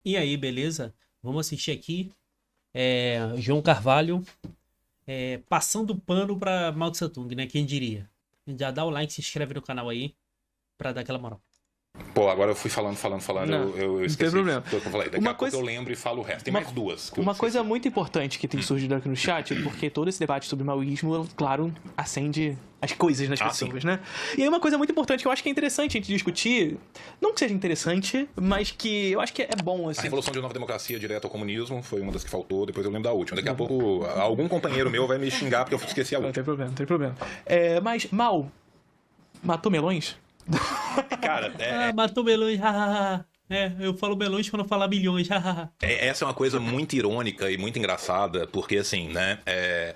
E aí, beleza? Vamos assistir aqui João Carvalho passando pano pra Mao Tse Tung, né? Quem diria? Já dá o like, se inscreve no canal aí pra dar aquela moral. Pô, agora eu fui falando, Não, eu não tem esqueci problema. tudo que eu falei. Daqui Uma a pouco coisa- eu lembro e falo o resto. Tem Uma- mais duas. Que eu Uma coisa esqueci. muito importante que tem surgido aqui no chat, porque todo esse debate sobre maoísmo, claro, acende as coisas nas pessoas, sim. né? E aí uma coisa muito importante que eu acho que é interessante a gente discutir, não que seja interessante, mas que eu acho que é bom, A assim. Revolução de Nova Democracia direto ao comunismo foi uma das que faltou, depois eu lembro da última. Daqui a pouco algum companheiro meu vai me xingar porque eu esqueci a Não última. tem problema, não tem problema. Mas, Mao, matou melões? Cara, Matou melões, hahaha. Eu falo melões pra não falar milhões, hahaha. essa é uma coisa muito irônica e muito engraçada, porque assim, né,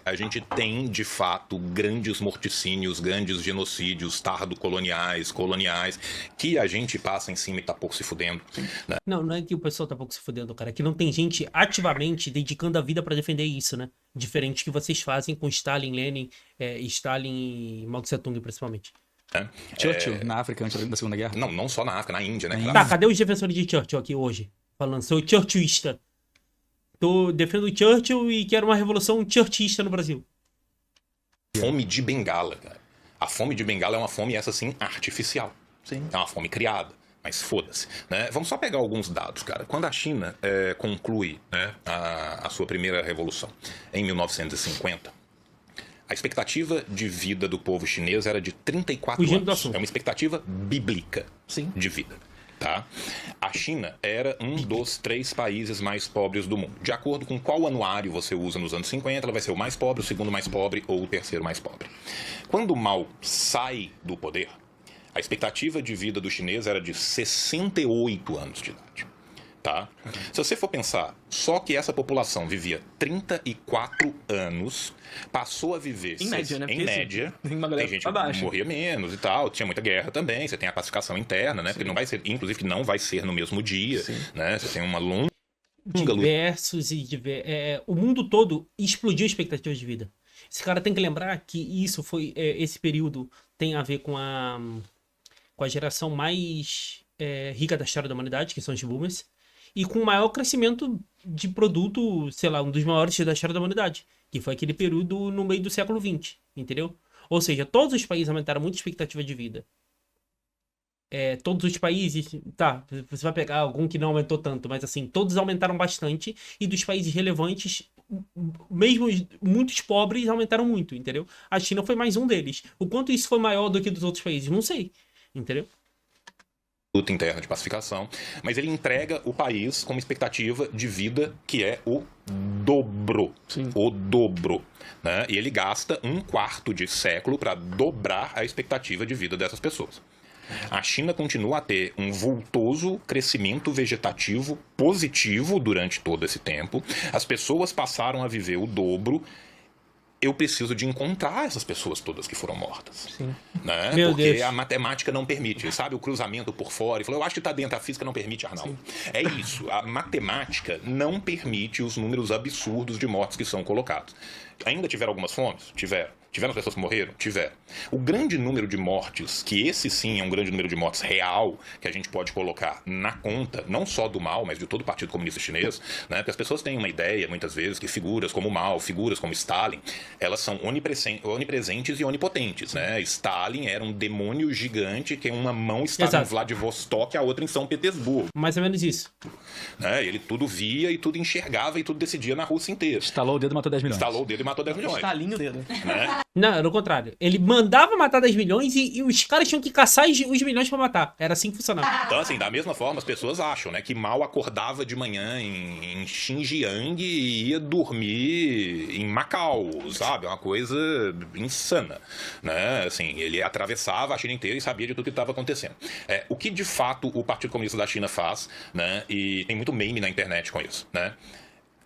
a gente tem de fato grandes morticínios, grandes genocídios tardo-coloniais, coloniais, que a gente passa em cima e tá pouco se fudendo. Né? Não é que o pessoal tá pouco se fudendo, cara. É que não tem gente ativamente dedicando a vida pra defender isso, né? Diferente que vocês fazem com Stalin, Lenin, Stalin e Mao Tse Tung, principalmente. Né? Churchill, na África, antes da Segunda Guerra. Não só na África, na Índia, né? Tá, cadê os defensores de Churchill aqui hoje? Falando, sou churchillista. Defendo o Churchill e quero uma revolução churchista no Brasil. Fome de Bengala, cara. A fome de Bengala é uma fome, essa sim, artificial. Sim. É uma fome criada. Mas foda-se. Né? Vamos só pegar alguns dados, cara. Quando a China conclui, né, a sua primeira revolução, em 1950, a expectativa de vida do povo chinês era de 34 Fugindo do anos. assunto. É uma expectativa bíblica Sim. de vida. Tá? A China era um dos 3 países mais pobres do mundo. De acordo com qual anuário você usa nos anos 50, ela vai ser o mais pobre, o segundo mais pobre ou o terceiro mais pobre. Quando Mao sai do poder, a expectativa de vida do chinês era de 68 anos de idade. Tá? Se você for pensar, só que essa população vivia 34 anos, passou a viver... Em média, né? Em Porque, assim, média. tem uma galera Tem gente pra baixo. que morria menos e tal, tinha muita guerra também, você tem a pacificação interna, né? Porque não vai ser, inclusive que não vai ser no mesmo dia, Sim. né? Você tem uma longa luta. Diversos e o mundo todo explodiu expectativas de vida. Esse cara tem que lembrar que isso foi esse período tem a ver com a geração mais rica da história da humanidade, que são os boomers, e com o maior crescimento de produto, sei lá, um dos maiores da história da humanidade, que foi aquele período no meio do século XX, entendeu? Ou seja, todos os países aumentaram muito a expectativa de vida. Todos os países, tá, você vai pegar algum que não aumentou tanto, mas assim, todos aumentaram bastante, e dos países relevantes, mesmo muitos pobres aumentaram muito, entendeu? A China foi mais um deles. O quanto isso foi maior do que dos outros países, não sei, entendeu? Luta interna de pacificação, mas ele entrega o país com uma expectativa de vida que é o dobro. Sim. O dobro. Né? E ele gasta 1/4 de século para dobrar a expectativa de vida dessas pessoas. A China continua a ter um vultoso crescimento vegetativo positivo durante todo esse tempo. As pessoas passaram a viver o dobro. Eu preciso de encontrar essas pessoas todas que foram mortas. Sim. Né? Meu Porque Deus. a matemática não permite, sabe? O cruzamento por fora. Ele falou, eu acho que está dentro, a física não permite, Arnaldo. É isso, a matemática não permite os números absurdos de mortes que são colocados. Ainda tiveram algumas fomes? Tiveram. Tiveram pessoas que morreram? Tiveram. O grande número de mortes, que esse sim é um grande número de mortes real, que a gente pode colocar na conta, não só do Mao, mas de todo o Partido Comunista Chinês, né? Porque as pessoas têm uma ideia, muitas vezes, que figuras como Mao, figuras como Stalin, elas são onipresentes e onipotentes, né? Stalin era um demônio gigante que uma mão estava Exato. em Vladivostok e a outra em São Petersburgo. Mais ou menos isso. Né? Ele tudo via e tudo enxergava e tudo decidia na Rússia inteira. Estalou o dedo e matou 10 milhões. Instalou o dedo e matou 10 milhões. Estalinho o dedo. Né? Não, era o contrário. Ele mandava matar 10 milhões e os caras tinham que caçar os milhões pra matar. Era assim que funcionava. Então, assim, da mesma forma, as pessoas acham, né, que Mao acordava de manhã em Xinjiang e ia dormir em Macau, sabe? É uma coisa insana, né? Assim, ele atravessava a China inteira e sabia de tudo que estava acontecendo. O que, de fato, o Partido Comunista da China faz, né? E tem muito meme na internet com isso, né?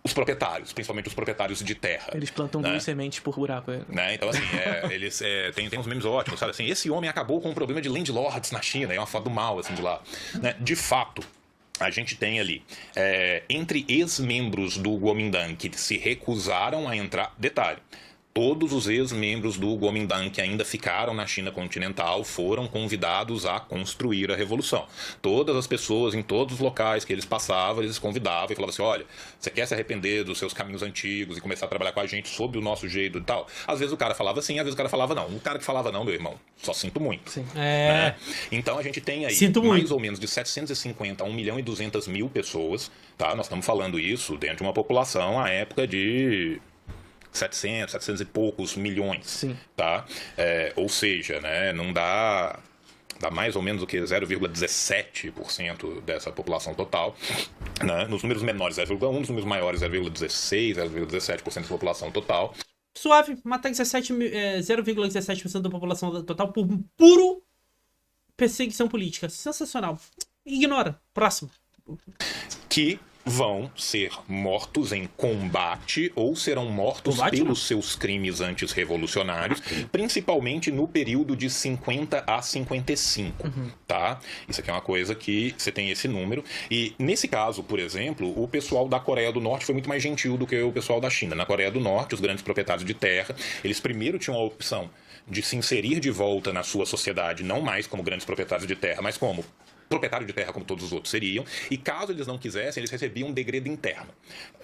Os proprietários, principalmente os proprietários de terra. Eles plantam né? 2 sementes por buraco. Né? Então, assim, eles tem uns memes ótimos, sabe? Assim, esse homem acabou com o problema de landlords na China, é uma foto do mal, assim, de lá. Né? De fato, a gente tem ali, entre ex-membros do Kuomintang que se recusaram a entrar... Detalhe, Todos os ex-membros do Kuomintang que ainda ficaram na China continental foram convidados a construir a revolução. Todas as pessoas em todos os locais que eles passavam, eles convidavam e falavam assim, olha, você quer se arrepender dos seus caminhos antigos e começar a trabalhar com a gente sob o nosso jeito e tal? Às vezes o cara falava sim, às vezes o cara falava não. O cara que falava não, meu irmão, só sinto muito. Sim. Né? Então a gente tem aí mais ou menos de 750 a 1.200.000 pessoas, tá? Nós estamos falando isso dentro de uma população à época de 700 e poucos milhões. Sim. Tá? Ou seja, né, não dá mais ou menos o que 0,17% dessa população total, né? Nos números menores 0,1%, nos números maiores 0,16%, 0,17% da população total. Suave, matar 0,17% da população total por puro perseguição política. Sensacional. Ignora. Próximo. Que vão ser mortos em combate ou serão mortos pelos seus crimes antirrevolucionários, principalmente no período de 50 a 55, tá? Isso aqui é uma coisa que você tem esse número. E nesse caso, por exemplo, o pessoal da Coreia do Norte foi muito mais gentil do que o pessoal da China. Na Coreia do Norte, os grandes proprietários de terra, eles primeiro tinham a opção de se inserir de volta na sua sociedade, não mais como grandes proprietários de terra, mas como proprietário de terra como todos os outros seriam, e caso eles não quisessem, eles recebiam um degredo interno.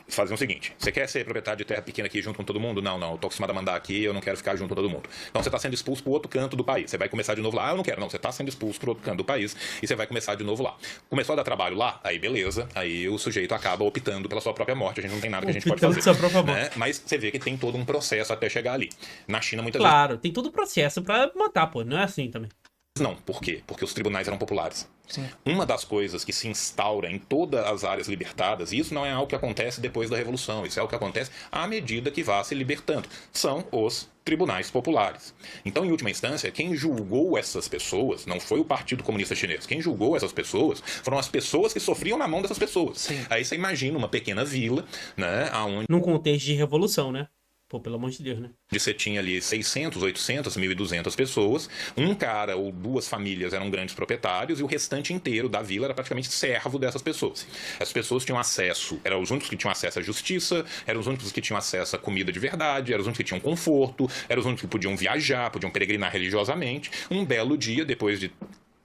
Faziam o seguinte, você quer ser proprietário de terra pequena aqui junto com todo mundo? Não, eu tô acostumado a mandar aqui, eu não quero ficar junto com todo mundo. Então você tá sendo expulso pro outro canto do país, você vai começar de novo lá, eu não quero, não, você tá sendo expulso pro outro canto do país, e você vai começar de novo lá. Começou a dar trabalho lá? Aí beleza, aí o sujeito acaba optando pela sua própria morte, a gente não tem nada que a gente pode fazer. Sua própria morte. Né? Mas você vê que tem todo um processo até chegar ali. Na China, muitas vezes... Claro, tem todo o processo pra matar, pô, não é assim também. Não, por quê? Porque os tribunais eram populares. Sim. Uma das coisas que se instaura em todas as áreas libertadas, e isso não é algo que acontece depois da Revolução, isso é algo que acontece à medida que vá se libertando, são os tribunais populares. Então, em última instância, quem julgou essas pessoas não foi o Partido Comunista Chinês. Quem julgou essas pessoas foram as pessoas que sofriam na mão dessas pessoas. Sim. Aí você imagina uma pequena vila, né, aonde... Num contexto de revolução, né? Pô, pelo amor de Deus, né? Você tinha ali 600, 800, 1.200 pessoas, um cara ou duas famílias eram grandes proprietários e o restante inteiro da vila era praticamente servo dessas pessoas. As pessoas tinham acesso, eram os únicos que tinham acesso à justiça, eram os únicos que tinham acesso à comida de verdade, eram os únicos que tinham conforto, eram os únicos que podiam viajar, podiam peregrinar religiosamente. Um belo dia, depois de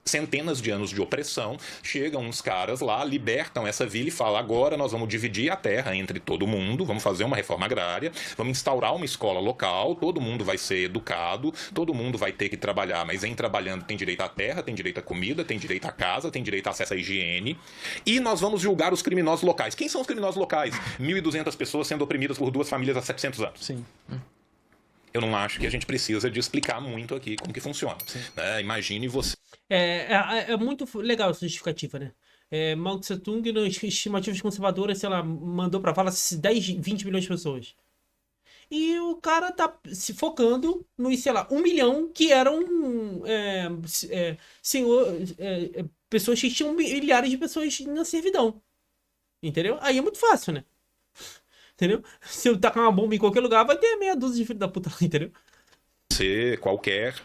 centenas de anos de opressão, chegam uns caras lá, libertam essa vila e falam, agora nós vamos dividir a terra entre todo mundo, vamos fazer uma reforma agrária, vamos instaurar uma escola local, todo mundo vai ser educado, todo mundo vai ter que trabalhar, mas em trabalhando tem direito à terra, tem direito à comida, tem direito à casa, tem direito a acesso à higiene, e nós vamos julgar os criminosos locais. Quem são os criminosos locais? 1.200 pessoas sendo oprimidas por duas famílias há 700 anos. Sim. Eu não acho que a gente precisa de explicar muito aqui como que funciona. Né? Imagine você... É muito legal essa justificativa, né? Mao Tse Tung, nas estimativas conservadoras, sei lá, mandou pra vala 10, 20 milhões de pessoas. E o cara tá se focando nos, sei lá, 1 milhão que eram pessoas que tinham milhares de pessoas na servidão. Entendeu? Aí é muito fácil, né? Entendeu? Se eu tacar uma bomba em qualquer lugar, vai ter meia dúzia de filho da puta lá, entendeu? Qualquer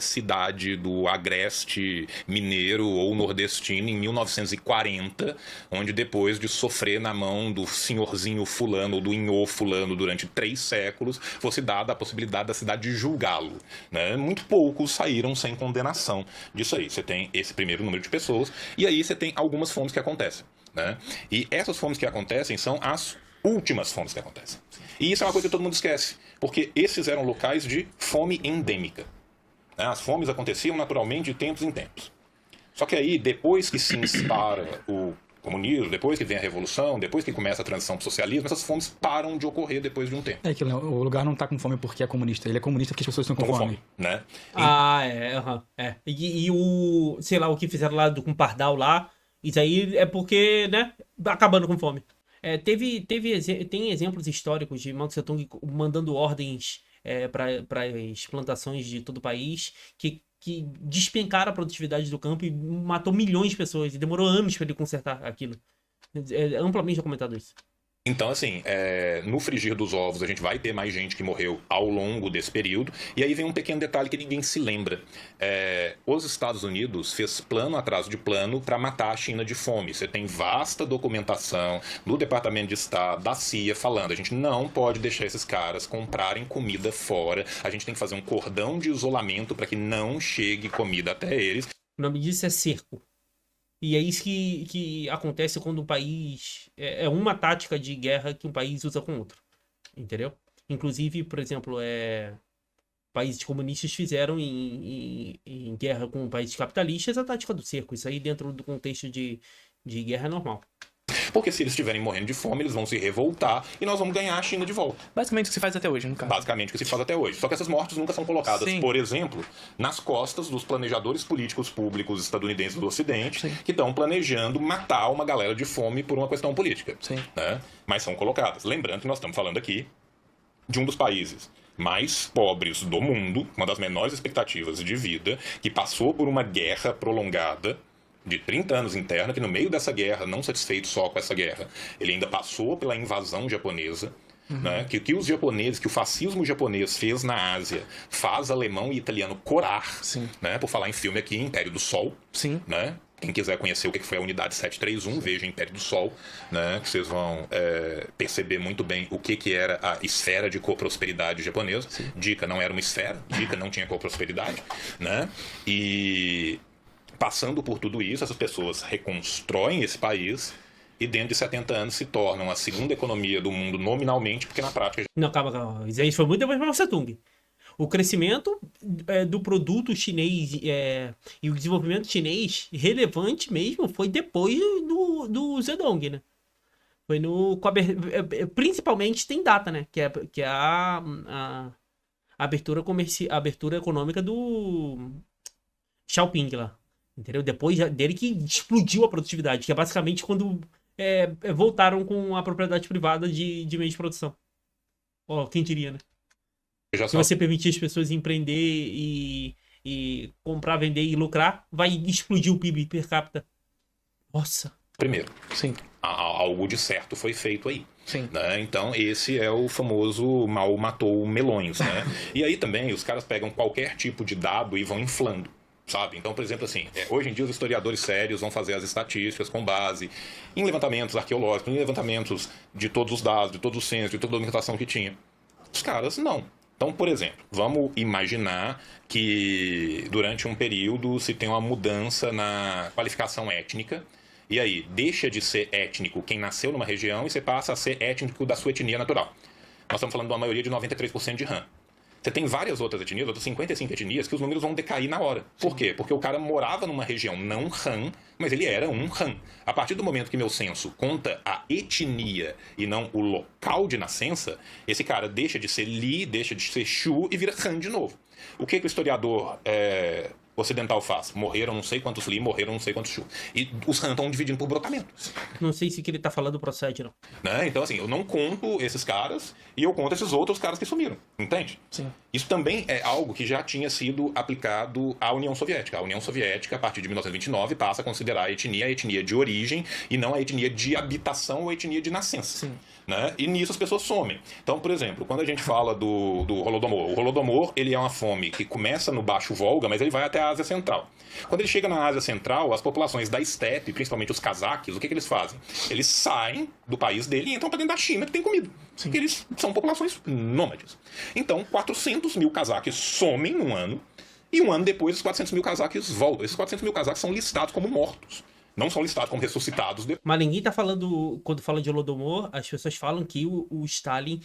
cidade do agreste mineiro ou nordestino em 1940, onde depois de sofrer na mão do senhorzinho fulano ou do inhô fulano durante 3 séculos, fosse dada a possibilidade da cidade julgá-lo. Né? Muito poucos saíram sem condenação disso aí. Você tem esse primeiro número de pessoas e aí você tem algumas fomes que acontecem. Né? E essas fomes que acontecem são as últimas fomes que acontecem. E isso é uma coisa que todo mundo esquece, porque esses eram locais de fome endêmica. Né? As fomes aconteciam naturalmente de tempos em tempos. Só que aí, depois que se instaura o comunismo, depois que vem a revolução, depois que começa a transição para o socialismo, essas fomes param de ocorrer depois de um tempo. É aquilo, né? O lugar não está com fome porque é comunista, ele é comunista porque as pessoas estão com fome. Né? E o, sei lá, o que fizeram lá com o Pardal lá, isso aí é porque, né, acabando com fome. Tem exemplos históricos de Mao Tse Tung mandando ordens para as plantações de todo o país que despencaram a produtividade do campo e matou milhões de pessoas. E demorou anos para ele consertar aquilo. É amplamente documentado isso. Então, assim, no frigir dos ovos, a gente vai ter mais gente que morreu ao longo desse período. E aí vem um pequeno detalhe que ninguém se lembra. Os Estados Unidos fez plano atrás de plano para matar a China de fome. Você tem vasta documentação do Departamento de Estado, da CIA, falando: a gente não pode deixar esses caras comprarem comida fora. A gente tem que fazer um cordão de isolamento para que não chegue comida até eles. O nome disso é cerco. E é isso que acontece quando um país... É uma tática de guerra que um país usa com outro. Entendeu? Inclusive, por exemplo, países comunistas fizeram em guerra com países capitalistas a tática do cerco. Isso aí dentro do contexto de guerra é normal. Porque se eles estiverem morrendo de fome, eles vão se revoltar e nós vamos ganhar a China de volta. Basicamente o que se faz até hoje, no caso. Basicamente o que se faz até hoje. Só que essas mortes nunca são colocadas, Sim. por exemplo, nas costas dos planejadores políticos públicos estadunidenses do Ocidente, Sim. que estão planejando matar uma galera de fome por uma questão política. Sim. Né? Mas são colocadas. Lembrando que nós estamos falando aqui de um dos países mais pobres do mundo, uma das menores expectativas de vida, que passou por uma guerra prolongada de 30 anos interna, que no meio dessa guerra, não satisfeito só com essa guerra, ele ainda passou pela invasão japonesa, né? Que os japoneses, que o fascismo japonês fez na Ásia, faz alemão e italiano corar, Sim. né? Por falar em filme aqui, Império do Sol, Sim. né? Quem quiser conhecer o que foi a Unidade 731, veja Império do Sol, né? Que vocês vão perceber muito bem o que era a esfera de coprosperidade japonesa. Sim. Dica, não era uma esfera, Dica não tinha coprosperidade, né? E passando por tudo isso, essas pessoas reconstroem esse país e dentro de 70 anos se tornam a segunda economia do mundo nominalmente, porque na prática... Não, calma. Isso aí foi muito depois de Mao Tse-tung. O crescimento do produto chinês e o desenvolvimento chinês relevante mesmo foi depois do Zedong, né? Foi principalmente tem data, né? Que é a abertura abertura econômica do Xiaoping lá. Entendeu? Depois dele que explodiu a produtividade, que é basicamente quando voltaram com a propriedade privada de meios de produção. Ó, quem diria, né? Se você permitir as pessoas empreender e comprar, vender e lucrar, vai explodir o PIB per capita. Nossa. Primeiro, Sim. algo de certo foi feito aí. Sim. Né? Então, esse é o famoso mal matou melões. Né? E aí também os caras pegam qualquer tipo de dado e vão inflando. Sabe? Então, por exemplo, assim, hoje em dia os historiadores sérios vão fazer as estatísticas com base em levantamentos arqueológicos, em levantamentos de todos os dados, de todos os censos, de toda a documentação que tinha. Os caras não. Então, por exemplo, vamos imaginar que durante um período se tem uma mudança na qualificação étnica, e aí deixa de ser étnico quem nasceu numa região e você passa a ser étnico da sua etnia natural. Nós estamos falando de uma maioria de 93% de Han. Você tem várias outras etnias, outras 55 etnias, que os números vão decair na hora. Por quê? Porque o cara morava numa região não Han, mas ele era um Han. A partir do momento que meu censo conta a etnia e não o local de nascença, esse cara deixa de ser Li, deixa de ser Shu e vira Han de novo. O que o historiador ocidental faz? Morreram não sei quantos Li, morreram não sei quantos Shu. E os Han estão dividindo por brotamento. Não sei se o que ele tá falando procede, não. Né? Então, assim, eu não conto esses caras e eu conto esses outros caras que sumiram. Entende? Sim. Isso também é algo que já tinha sido aplicado à União Soviética. A União Soviética, a partir de 1929, passa a considerar a etnia de origem e não a etnia de habitação ou a etnia de nascença. Sim. Né? E nisso as pessoas somem. Então, por exemplo, quando a gente fala do Holodomor, o Holodomor ele é uma fome que começa no Baixo Volga, mas ele vai até a Ásia Central. Quando ele chega na Ásia Central, as populações da estepe, principalmente os cazaques, o que eles fazem? Eles saem do país dele e entram para dentro da China, que tem comida. Porque eles são populações nômades. Então, 400 mil cazaques somem num ano, e um ano depois, os 400 mil cazaques voltam. Esses 400 mil cazaques são listados como mortos. Não são listados como ressuscitados. Mas ninguém tá falando... Quando fala de Holodomor, as pessoas falam que o Stalin...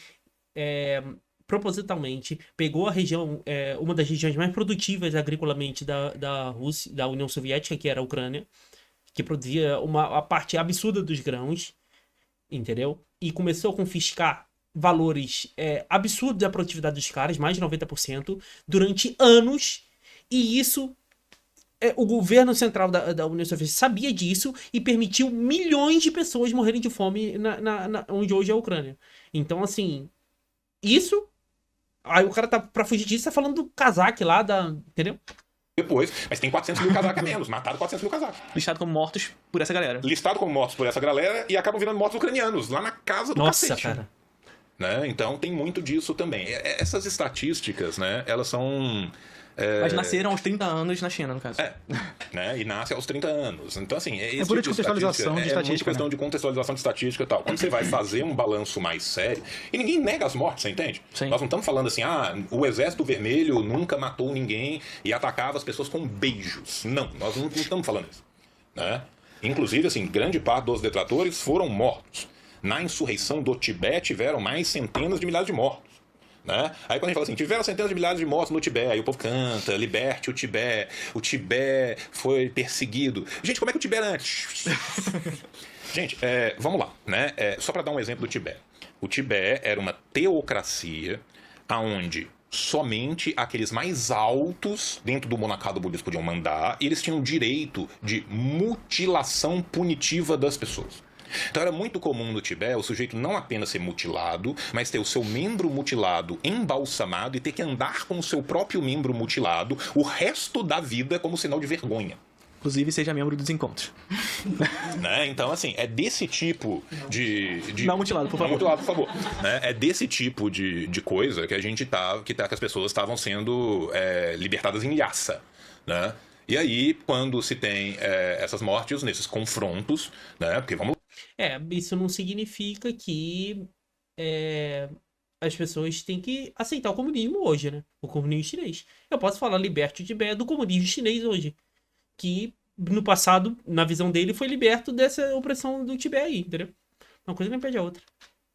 propositalmente pegou a região, uma das regiões mais produtivas agriculamente da Rússia, da União Soviética, que era a Ucrânia, que produzia a parte absurda dos grãos, entendeu? E começou a confiscar valores absurdos da produtividade dos caras, mais de 90%, durante anos, e isso... o governo central da União Soviética sabia disso e permitiu milhões de pessoas morrerem de fome onde hoje é a Ucrânia. Então, assim, isso... Aí o cara tá, pra fugir disso, tá falando do cazaque lá, entendeu? depois, mas tem 400 mil casacos a menos, mataram 400 mil casacos. Listado como mortos por essa galera. Listado como mortos por essa galera e acabam virando mortos ucranianos, lá na casa do Nossa, cacete. cara. Né? Então tem muito disso também. Essas estatísticas, né, elas são... Mas nasceram aos 30 anos na China, no caso. Né? E nasce aos 30 anos. Então, assim, esse pura tipo de contextualização de é muito estatística, questão né? de contextualização de estatística e tal. Quando você vai fazer um balanço mais sério, e ninguém nega as mortes, você entende? Sim. Nós não estamos falando assim, o Exército Vermelho nunca matou ninguém e atacava as pessoas com beijos. Não, nós não estamos falando isso. Né? Inclusive, assim, grande parte dos detratores foram mortos. Na insurreição do Tibete tiveram mais centenas de milhares de mortos. Né? Aí quando a gente fala assim, tiveram centenas de milhares de mortos no Tibete, aí o povo canta, liberte o Tibete foi perseguido. Gente, como é que o Tibete era antes? Gente, vamos lá, né? Só para dar um exemplo do Tibete. O Tibete era uma teocracia onde somente aqueles mais altos dentro do monarcado budista podiam mandar, e eles tinham direito de mutilação punitiva das pessoas. Então era muito comum no Tibete o sujeito não apenas ser mutilado, mas ter o seu membro mutilado embalsamado e ter que andar com o seu próprio membro mutilado o resto da vida como sinal de vergonha. Inclusive, seja membro dos encontros. Né? Então, assim, é desse tipo de... Não mutilado, por favor. Não mutilado, por favor. Né? É desse tipo de coisa que a gente que as pessoas estavam sendo libertadas em Lhasa, né? E aí, quando se tem essas mortes, nesses confrontos, né? Porque vamos... Isso não significa que as pessoas têm que aceitar o comunismo hoje, né? O comunismo chinês. Eu posso falar liberte o Tibete do comunismo chinês hoje. Que no passado, na visão dele, foi liberto dessa opressão do Tibete aí, entendeu? Uma coisa não impede a outra.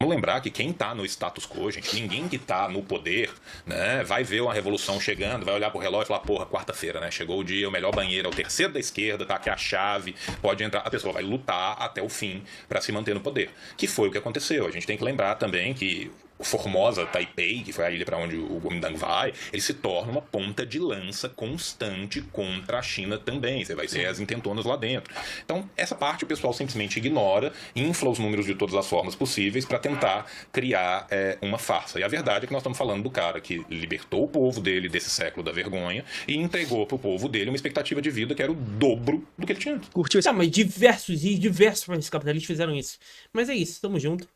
Vamos lembrar que quem tá no status quo, gente, ninguém que tá no poder, né, vai ver uma revolução chegando, vai olhar pro relógio e falar, porra, quarta-feira, né, chegou o dia, o melhor banheiro é o terceiro da esquerda, tá aqui a chave, pode entrar. A pessoa vai lutar até o fim para se manter no poder. Que foi o que aconteceu. A gente tem que lembrar também que o Formosa, Taipei, que foi a ilha para onde o Kuomintang vai, ele se torna uma ponta de lança constante contra a China também. Você vai ser as intentonas lá dentro. Então, essa parte o pessoal simplesmente ignora, infla os números de todas as formas possíveis para tentar criar uma farsa. E a verdade é que nós estamos falando do cara que libertou o povo dele desse século da vergonha e entregou pro povo dele uma expectativa de vida que era o dobro do que ele tinha antes. Curtiu esse... Tá, mas diversos países capitalistas fizeram isso. Mas é isso, tamo junto.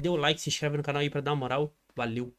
Dê o like, se inscreve no canal aí pra dar uma moral. Valeu.